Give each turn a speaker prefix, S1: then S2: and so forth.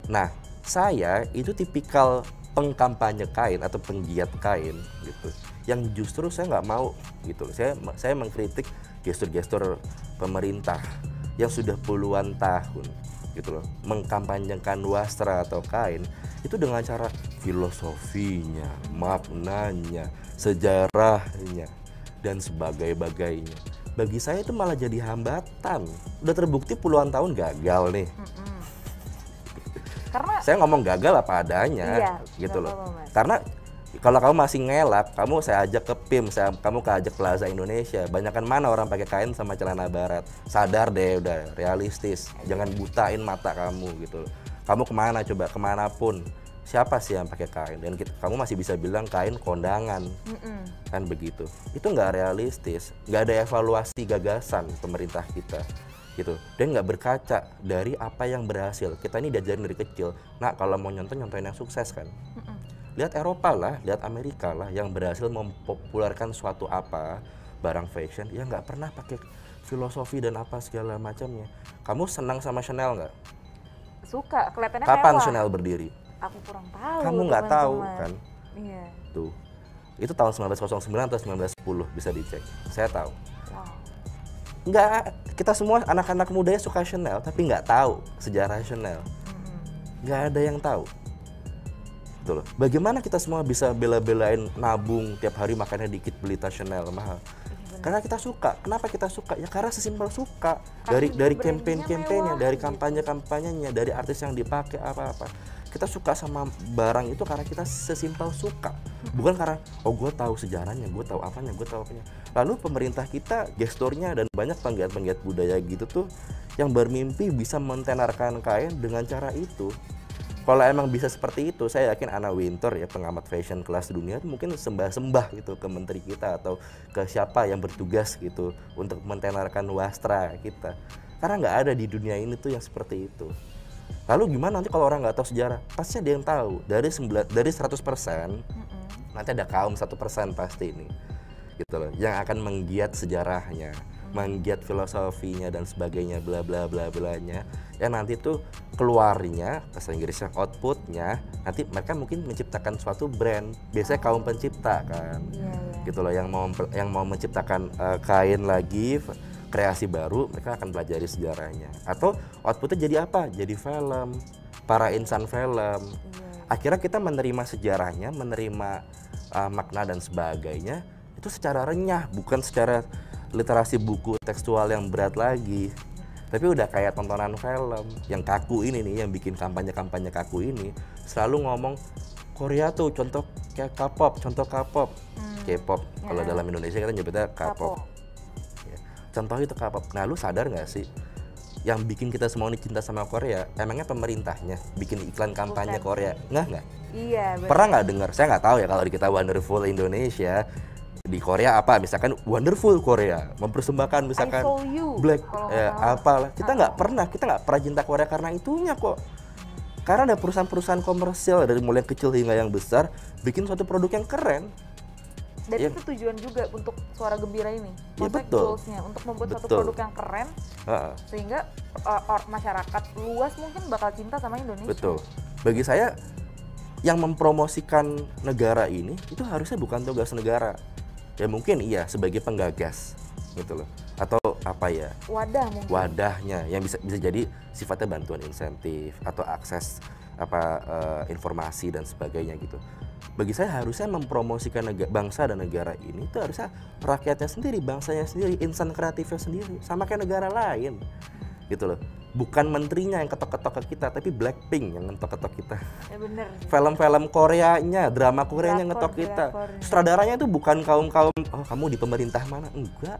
S1: Nah, saya itu tipikal pengkampanye kain atau penggiat kain gitu, yang justru saya nggak mau gitu. Saya mengkritik gestur-gestur pemerintah yang sudah puluhan tahun gitu loh mengkampanyekan wastra atau kain itu dengan cara filosofinya, maknanya, sejarahnya dan sebagainya. Bagi saya itu malah jadi hambatan. Udah terbukti puluhan tahun gagal nih.
S2: Karena
S1: Saya ngomong gagal apa adanya,
S2: iya,
S1: gitu
S2: nggak
S1: loh.
S2: apa-apa, Mas.
S1: Karena kalau kamu masih ngelak, saya ajak ke PIM, kamu ajak Plaza Indonesia. Banyakan mana orang pakai kain sama celana barat? Sadar deh, udah realistis. Jangan butain mata kamu gitu loh. Kamu kemana coba, kemanapun. Siapa sih yang pakai kain? Dan kamu masih bisa bilang kain kondangan, kan begitu. Itu nggak realistis, nggak ada evaluasi gagasan pemerintah kita. Gitu. Dan nggak berkaca dari apa yang berhasil. Kita ini diajarin dari kecil. Nah, kalau mau nyontohin yang sukses kan. Lihat Eropa lah, lihat Amerika lah yang berhasil mempopulerkan suatu apa barang fashion yang nggak pernah pakai filosofi dan apa segala macamnya. Kamu senang sama Chanel nggak?
S2: Suka, kelihatannya
S1: Kapan
S2: mewah.
S1: Chanel berdiri?
S2: Aku kurang tahu.
S1: Kamu nggak tahu kan?
S2: Iya.
S1: Tuh, itu tahun 1909 atau 1910 bisa dicek. Saya tahu.
S2: Wow.
S1: Nggak, kita semua anak-anak mudanya suka Chanel tapi nggak tahu sejarah Chanel. Nggak ada yang tahu. Gitu loh. Bagaimana kita semua bisa bela-belain nabung tiap hari makannya dikit beli tas Chanel mahal? Karena kita suka. Kenapa kita suka? Ya karena sesimpel suka. Dari campaign-campaignnya, dari kampanye-kampanyenya, dari artis yang dipakai apa-apa. Kita suka sama barang itu karena kita sesimpel suka. Bukan karena gue tahu sejarahnya, gue tahu apanya. Lalu pemerintah kita gesturnya dan banyak penggiat-penggiat budaya gitu tuh yang bermimpi bisa mentenarkan kain dengan cara itu. Kalau emang bisa seperti itu, saya yakin Anna Wintour ya, pengamat fashion kelas dunia, mungkin sembah-sembah gitu ke menteri kita atau ke siapa yang bertugas gitu untuk mentenarkan wastra kita. Karena nggak ada di dunia ini tuh yang seperti itu. Lalu gimana nanti kalau orang nggak tahu sejarah? Pasti ada yang tahu. Dari 100%, nanti ada kaum 1% pasti ini. Gitu loh, yang akan menggiat sejarahnya, menggiat filosofinya dan sebagainya, bla bla bla blanya. Ya nanti tuh keluarnya, bahasa Inggrisnya outputnya, nanti mereka mungkin menciptakan suatu brand. Biasanya kaum pencipta kan, gitu loh, yang mau menciptakan kain lagi, kreasi baru, mereka akan pelajari sejarahnya. Atau outputnya jadi apa? Jadi film, para insan film. Akhirnya kita menerima sejarahnya, menerima makna dan sebagainya itu secara renyah, bukan secara literasi buku tekstual yang berat lagi. Tapi udah kayak tontonan film yang kaku ini nih, yang bikin kampanye-kampanye kaku ini selalu ngomong Korea tuh contoh kayak K-pop, contoh K-pop, K-pop. Kalau dalam Indonesia kita nyebutnya K-pop. Ya, contoh itu K-pop. Nah, lu sadar nggak sih yang bikin kita semua ini cinta sama Korea? Emangnya pemerintahnya bikin iklan kampanye Korea? Nggak?
S2: Iya.
S1: Pernah nggak dengar? Saya nggak tahu ya kalau di kita Wonderful Indonesia. Di Korea apa, misalkan Wonderful Korea mempersembahkan misalkan Black apalah, kita nggak pernah cinta Korea karena itunya kok. Karena ada perusahaan-perusahaan komersial dari mulai yang kecil hingga yang besar bikin suatu produk yang keren.
S2: Dan itu tujuan juga untuk Suara Gembira ini.
S1: Iya, betul.
S2: Goalsnya untuk membuat suatu produk yang keren, sehingga masyarakat luas mungkin bakal cinta sama Indonesia.
S1: Betul. Bagi saya yang mempromosikan negara ini itu harusnya bukan tugas negara. Ya mungkin iya sebagai penggagas gitu loh, atau apa ya,
S2: wadah mungkin,
S1: wadahnya yang bisa jadi sifatnya bantuan insentif atau akses informasi dan sebagainya gitu. Bagi saya harusnya mempromosikan bangsa dan negara ini itu harusnya rakyatnya sendiri, bangsanya sendiri, insan kreatifnya sendiri, sama kayak negara lain gitu loh. Bukan menterinya yang ketok-ketok ke kita, tapi Blackpink yang ngetok-ketok kita.
S2: Ya bener.
S1: Film-film Koreanya, drama Koreanya ngetok kita. Sutradaranya itu bukan kaum-kaum, oh kamu di pemerintah mana? Enggak.